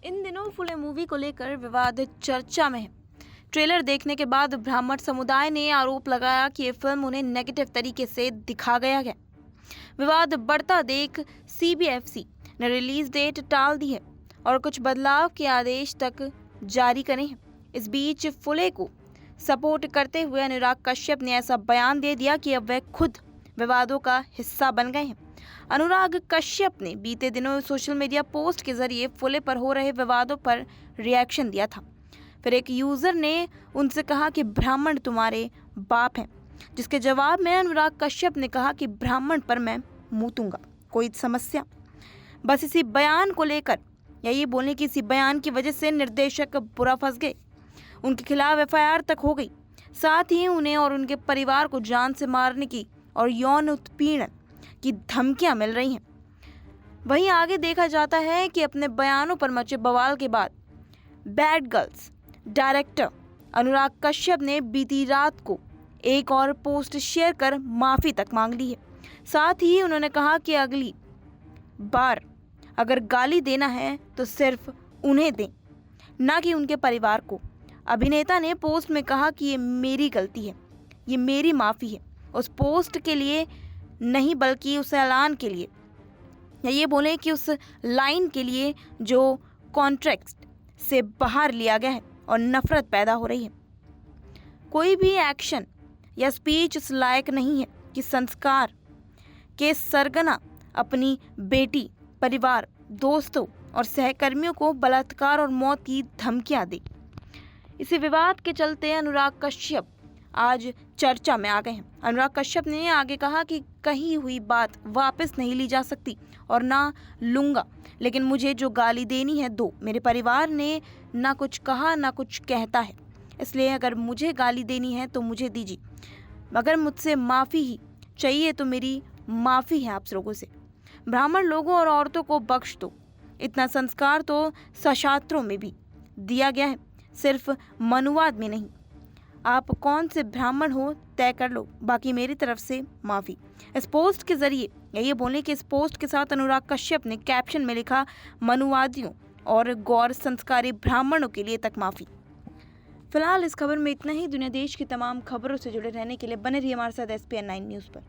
इन दिनों फुले मूवी को लेकर विवाद चर्चा में है। ट्रेलर देखने के बाद ब्राह्मण समुदाय ने आरोप लगाया कि ये फिल्म उन्हें नेगेटिव तरीके से दिखा गया है। विवाद बढ़ता देख सीबीएफसी ने रिलीज डेट टाल दी है और कुछ बदलाव के आदेश तक जारी करे हैं। इस बीच फुले को सपोर्ट करते हुए अनुराग कश्यप ने ऐसा बयान दे दिया कि अब वे खुद विवादों का हिस्सा बन गए हैं। अनुराग कश्यप ने बीते दिनों सोशल मीडिया पोस्ट के जरिए फुले पर हो रहे विवादों पर रिएक्शन दिया था। फिर एक यूजर ने उनसे कहा कि ब्राह्मण तुम्हारे बाप हैं, जिसके जवाब में अनुराग कश्यप ने कहा कि ब्राह्मण पर मैं मूतूंगा, कोई समस्या? बस इसी बयान को लेकर या ये बोलने की इसी बयान की वजह से निर्देशक बुरा फंस गए। उनके खिलाफ एफआईआर तक हो गई। साथ ही उन्हें और उनके परिवार को जान से मारने की और यौन उत्पीड़न की धमकियां मिल रही हैं। वहीं आगे देखा जाता है कि अपने बयानों पर मचे बवाल के बाद bad girls director Anurag Kashyap ने बीती रात को एक और पोस्ट शेयर कर माफी तक मांग ली है। साथ ही उन्होंने कहा कि अगली बार अगर गाली देना है तो सिर्फ उन्हें दें, ना कि उनके परिवार को। अभिनेता ने पोस्ट में कहा कि ये मेरी गलती है, ये मेरी माफ़ी है। उस पोस्ट के लिए नहीं बल्कि उस ऐलान के लिए, या ये बोलें कि उस लाइन के लिए जो कॉन्टेक्स्ट से बाहर लिया गया है और नफरत पैदा हो रही है। कोई भी एक्शन या स्पीच उस लायक नहीं है कि संस्कार के सरगना अपनी बेटी, परिवार, दोस्तों और सहकर्मियों को बलात्कार और मौत की धमकियां दे। इसी विवाद के चलते अनुराग कश्यप आज चर्चा में आ गए हैं। अनुराग कश्यप ने आगे कहा कि कही हुई बात वापस नहीं ली जा सकती और ना लूंगा, लेकिन मुझे जो गाली देनी है दो। मेरे परिवार ने ना कुछ कहा ना कुछ कहता है, इसलिए अगर मुझे गाली देनी है तो मुझे दीजिए। अगर मुझसे माफ़ी ही चाहिए तो मेरी माफ़ी है आप लोगों से। ब्राह्मण लोगों और औरतों को बख्श दो। इतना संस्कार तो शास्त्रों में भी दिया गया है, सिर्फ मनुवाद में नहीं। आप कौन से ब्राह्मण हो तय कर लो, बाकी मेरी तरफ से माफ़ी। इस पोस्ट के जरिए ये बोलने कि इस पोस्ट के साथ अनुराग कश्यप ने कैप्शन में लिखा, मनुवादियों और गौर संस्कारी ब्राह्मणों के लिए तक माफ़ी। फिलहाल इस खबर में इतना ही। दुनिया देश की तमाम खबरों से जुड़े रहने के लिए बने रहिए हमारे साथ SPN9 न्यूज़ पर।